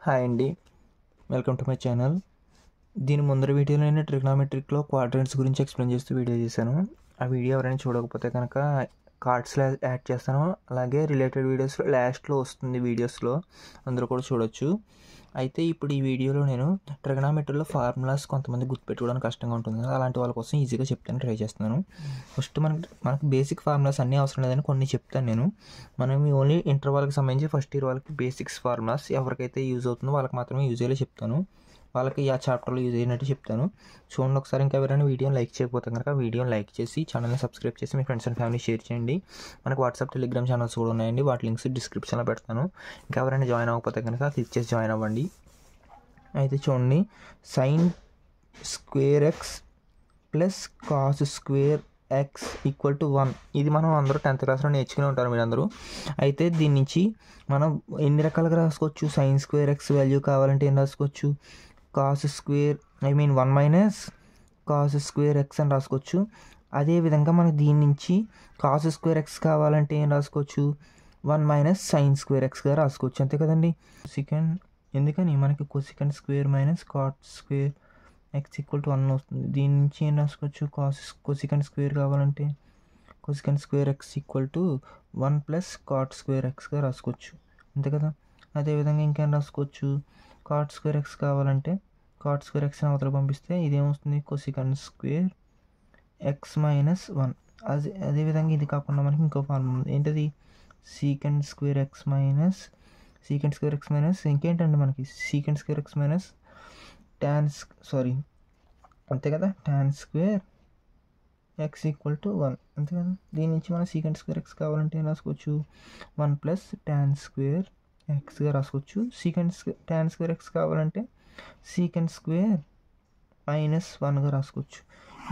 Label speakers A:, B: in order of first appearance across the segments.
A: Hi అండి, welcome to my channel. దీని ముందర వీడియోలో నేను ట్రిగ్నామెట్రిక్లో క్వాడ్రంట్స్ గురించి ఎక్స్ప్లెయిన్ చేస్తూ వీడియో చేశాను. ఆ వీడియో ఎవరైనా చూడకపోతే కనుక కార్డ్స్లో యాడ్ చేస్తాను, అలాగే రిలేటెడ్ వీడియోస్లో లాస్ట్లో వస్తుంది వీడియోస్లో, అందరూ కూడా చూడొచ్చు. అయితే ఇప్పుడు ఈ వీడియోలో నేను ట్రిగ్నామెట్రీలో ఫార్ములాస్ కొంతమంది గుర్తుపెట్టుకోవడానికి కష్టంగా ఉంటుంది కదా, అలాంటి వాళ్ళ కోసం ఈజీగా చెప్తాను ట్రై చేస్తున్నాను. ఫస్ట్ మనకు బేసిక్ ఫార్ములాస్ అన్నీ అవసరం లేదని కొన్ని చెప్తాను నేను. మనం ఓన్లీ ఇంటర్ వాళ్ళకి సంబంధించి ఫస్ట్ ఇయర్ వాళ్ళకి బేసిక్స్ ఫార్ములాస్ ఎవరికైతే యూజ్ అవుతుందో వాళ్ళకి మాత్రమే యూజ్ అయ్యేలా చెప్తాను. వాళ్ళకి ఆ చాప్టర్లో యూజ్ అయినట్టు చెప్తాను. చూడండి ఒకసారి. ఇంకా ఎవరైనా వీడియోని లైక్ చేయకపోతే కనుక వీడియోని లైక్ చేసి ఛానల్ని సబ్స్క్రైబ్ చేసి మీ ఫ్రెండ్స్ అండ్ ఫ్యామిలీ షేర్ చేయండి. మనకు వాట్సాప్, టెలిగ్రామ్ ఛానల్స్ కూడా ఉన్నాయండి, వాటి లింక్స్ డిస్క్రిప్షన్లో పెడతాను. ఇంకా ఎవరైనా జాయిన్ అవ్వకపోతే కనుక క్లిక్ చేసి జాయిన్ అవ్వండి. అయితే చూడండి, sine square X plus cos square x equal to 1. ఇది మనం అందరూ 10th క్లాస్లో నేర్చుకుని ఉంటారు మీరందరూ. అయితే దీని నుంచి మనం ఎన్ని రకాలుగా రాసుకోవచ్చు? సైన్ స్క్వేర్ ఎక్స్ వాల్యూ కావాలంటే ఏం రాసుకోవచ్చు? Cos square 1 minus cos square X అని రాసుకోవచ్చు. అదేవిధంగా మనకు దీని నుంచి కాస్ స్క్వేర్ ఎక్స్ కావాలంటే ఏం రాసుకోవచ్చు? 1 మైనస్ సైన్ స్క్వేర్ ఎక్స్గా రాసుకోవచ్చు, అంతే కదండి. ఎందుకని మనకి cosecant square minus cot square x equal to 1 వస్తుంది. దీని నుంచి ఏం రాసుకోవచ్చు? కొసికెండ్ స్క్వేర్ కావాలంటే cosecant square x equal to 1 plus cot square ఎక్స్గా రాసుకోవచ్చు, అంతే కదా. అదేవిధంగా ఇంకేం రాసుకోవచ్చు? కాట్ స్క్వేర్ ఎక్స్ కావాలంటే కాట్ స్క్వేర్ ఎక్స్ని అవతల పంపిస్తే ఇదేమొస్తుంది? Cosecant square x minus 1. అదేవిధంగా ఇది కాకుండా మనకి ఇంకో ఫార్ములా ఉంది. ఏంటది? సీకెండ్ స్క్వేర్ ఎక్స్ మైనస్ ఇంకేంటండి మనకి సీకెండ్ స్క్వేర్ ఎక్స్ మైనస్ అంతే కదా, tan square x equal to 1, అంతే కదా. దీని నుంచి మనం సీకెండ్ స్క్వేర్ ఎక్స్ కావాలంటే ఏం రాసుకోవచ్చు? 1 ప్లస్ టాన్ స్క్వేర్ ఎక్స్గా రాసుకోవచ్చు. టాన్ స్క్వేర్ ఎక్స్ కావాలంటే సీకెండ్ స్క్వేర్ మైనస్ 1గా రాసుకోవచ్చు.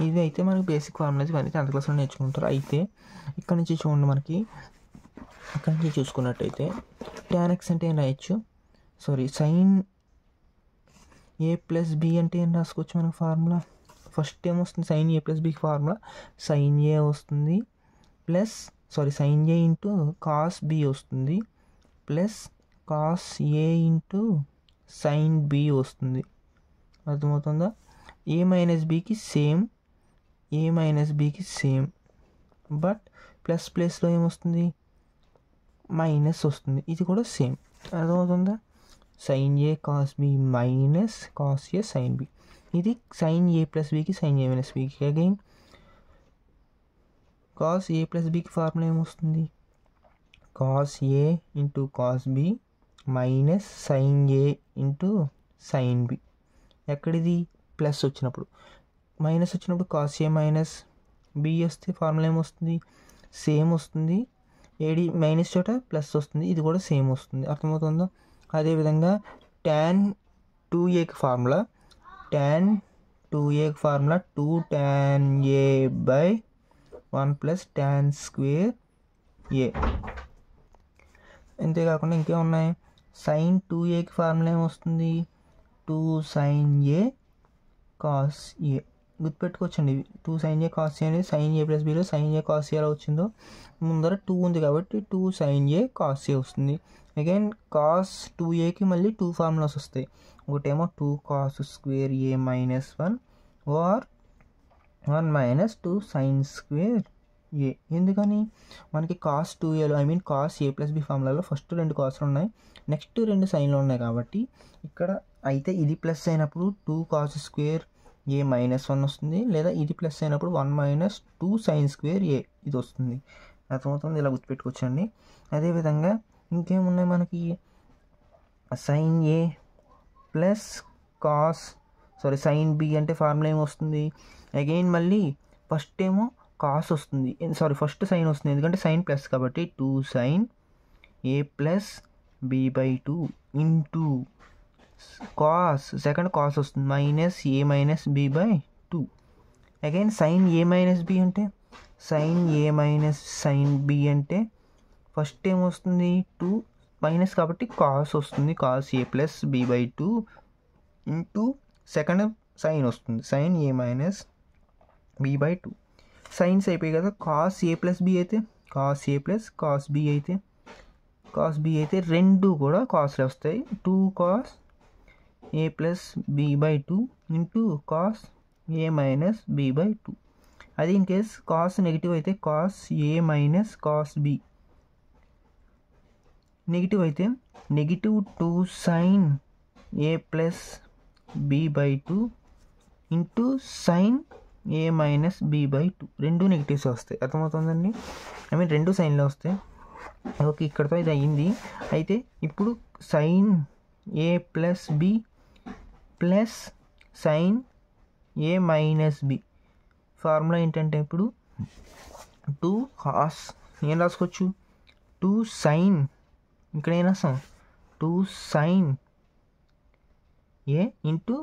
A: ఇవి అయితే మనకి బేసిక్ ఫార్ములాస్, ఇవన్నీ 10th క్లాస్లో నేర్చుకుంటారు. అయితే ఇక్కడ నుంచి చూడండి, మనకి ఇక్కడ నుంచి చూసుకున్నట్టయితే టాన్ ఎక్స్ అంటే ఏం రాయొచ్చు? సైన్ ఏ ప్లస్ బి అంటే ఏం రాసుకోవచ్చు మనకు ఫార్ములా? ఫస్ట్ ఏమొస్తుంది? సైన్ ఏ ప్లస్ బికి ఫార్ములా సైన్ ఏ వస్తుంది plus sine A into cos B వస్తుంది plus cos A into sine B వస్తుంది. అర్థమవుతుందా? ఏ మైనస్ బికి సేమ్ బట్ ప్లస్ ప్లేస్లో ఏమొస్తుంది? మైనస్ వస్తుంది. ఇది కూడా సేమ్. అర్థమవుతుందా? Sine A cos B minus cos A sine B. ఇది సైన్ ఏ ప్లస్ బికి సైన్ ఏ మైనస్ బికి. అగైన్ కాస్ ఏ ప్లస్ బికి ఫార్ములా ఏమొస్తుంది? Cos A into cos B minus sine A into sine B. ఎక్కడిది? Plus వచ్చినప్పుడు. Minus వచ్చినప్పుడు cos A minus B వస్తే formula ఏమొస్తుంది? సేమ్ వస్తుంది. ఏడి మైనస్ చోట ప్లస్ వస్తుంది, ఇది కూడా సేమ్ వస్తుంది. అర్థమవుతుందా? అదేవిధంగా tan 2aకి formula 2 tan a by 1 plus tan square A. అంతేకాకుండా ఇంకేమున్నాయి? సైన్ 2aకి ఫార్ములా ఏమొస్తుంది? 2 sin a కాస్ ఏ. గుర్తుపెట్టుకోవచ్చండి. 2 sin a కాస్ ఏ అనేది సైన్ ఏ ప్లస్ బిలో సైన్ ఏ కాస్ ఏ ఎలా వచ్చిందో ముందర 2 ఉంది కాబట్టి 2 sin a కాస్ ఏ వస్తుంది. అగైన్ కాస్ 2aకి మళ్ళీ 2 ఫార్ములాస్ వస్తాయి. ఒకటేమో 2 cos square A minus 1 or 1 minus 2 sine square A. ఎందుకని? మనకి కాస్ 2aలో కాస్ ఏ ప్లస్ బి ఫార్ములాలో ఫస్ట్ 2 కాసులు ఉన్నాయి, నెక్స్ట్ 2 సైన్లు ఉన్నాయి కాబట్టి ఇక్కడ అయితే ఇది ప్లస్ అయినప్పుడు 2 కాస్ స్క్వేర్ ఏ మైనస్ 1 వస్తుంది, లేదా ఇది ప్లస్ అయినప్పుడు 1 మైనస్ 2 సైన్ స్క్వేర్ ఏ ఇది వస్తుంది. అర్థమవుతుంది? ఇలా గుర్తుపెట్టుకోవచ్చండి. అదేవిధంగా ఇంకేమున్నాయి మనకి? Sine A plus sine B అంటే ఫార్ములా ఏమొస్తుంది? అగైన్ మళ్ళీ ఫస్ట్ ఏమో కాస్ వస్తుంది, ఫస్ట్ సైన్ వస్తుంది, ఎందుకంటే సైన్ ప్లస్ కాబట్టి 2 sine A plus B by 2 into second cos వస్తుంది minus A minus B by 2. Again sine A minus B అంటే sine A minus sine B అంటే ఫస్ట్ ఏమొస్తుంది? 2 మైనస్ కాబట్టి కాస్ వస్తుంది, cos A plus B by 2 into second sign వస్తుంది, sine A minus B by 2. Sines అయిపోయి కదా. Cos A plus B అయితే cos A plus cos B అయితే రెండు కూడా కాస్లే వస్తాయి. 2 cos A plus B by 2 into cos A minus B by 2. అది ఇన్ కేస్ కాస్ నెగిటివ్ అయితే cos A minus cos B, negative అయితే negative 2 sine A plus B by 2 into sine A minus B by 2. రెండు negatives వస్తాయి, అర్థమవుతుందండి. రెండు సైన్లు వస్తాయి. Okay, ఇక్కడతో ఇది అయ్యింది. అయితే ఇప్పుడు sign A plus B plus sine A minus B formula ఏంటంటే ఇప్పుడు 2 కాస్ ఏం రాసుకోవచ్చు, 2 సైన్, ఇక్కడ ఏం రాస్తాం 2 sine A into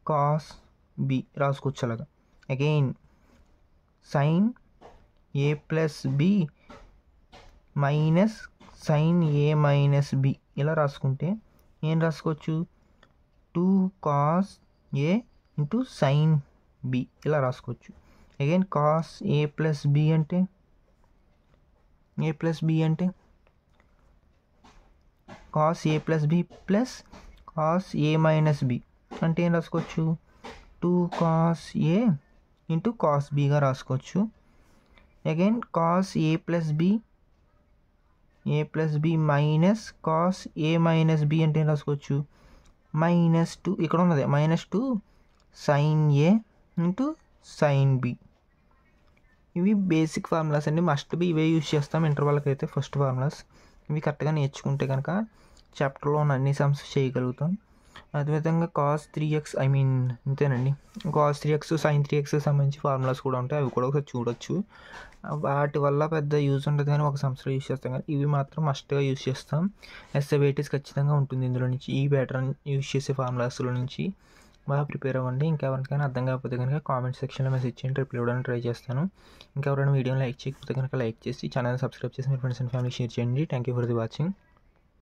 A: cos B రాసుకోవచ్చు. అలాగా again sine A plus B minus sine A minus B ఇలా రాసుకుంటే ఏం రాసుకోవచ్చు, 2 cos A into sine B ఇలా రాసుకోవచ్చు. Again cos A plus B అంటే cos A plus B plus cos A minus B అంటే ఏం రాసుకోవచ్చు, 2 కాస్ ఏ ఇంటూ కాస్ బిగా రాసుకోవచ్చు. Again cos A plus B minus cos A minus B అంటే ఏం రాసుకోవచ్చు, -2 ఇక్కడ ఉన్నది -2 sine A into sine B. ఇవి బేసిక్ ఫార్ములాస్ అండి, మస్ట్ బి ఇవే యూజ్ చేస్తాం ఇంటర్వల్కి అయితే. ఫస్ట్ ఫార్ములాస్ ఇవి కరెక్ట్గా నేర్చుకుంటే కనుక చాప్టర్లో ఉన్న అన్ని సమ్స్ చేయగలుగుతాం. అదేవిధంగా కాస్ 3x అంతేనండి, కాస్ 3x సైన్ 3x సంబంధించి ఫార్ములాస్ కూడా ఉంటాయి, అవి కూడా ఒకసారి చూడొచ్చు. వాటి వల్ల పెద్ద యూజ్ ఉంటుంది కానీ ఒక సంవత్సరం యూజ్ చేస్తాం, కానీ ఇవి మాత్రం మస్ట్గా యూజ్ చేస్తాం. ఎస్ఏ వెయిటేజ్ ఖచ్చితంగా ఉంటుంది ఇందులో నుంచి. ఈ ప్యాటర్న్ యూజ్ చేసే ఫార్ములాస్లో నుంచి బాగా ప్రిపేర్ అవ్వండి. ఇంకెవరికైనా అర్థం కాకపోతే కనుక కామెంట్ సెక్షన్లో మెసేజ్ చేయండి, రిప్లై ఇవ్వడానికి ట్రై చేస్తాను. ఇంకెవరైనా వీడియోని లైక్ చేయకపోతే కనుక లైక్ చేసి ఛానల్ సబ్స్క్రైబ్ చేసి మీ ఫ్రెండ్స్ అండ్ ఫ్యామిలీ షేర్ చేయండి. Thank you for the watching.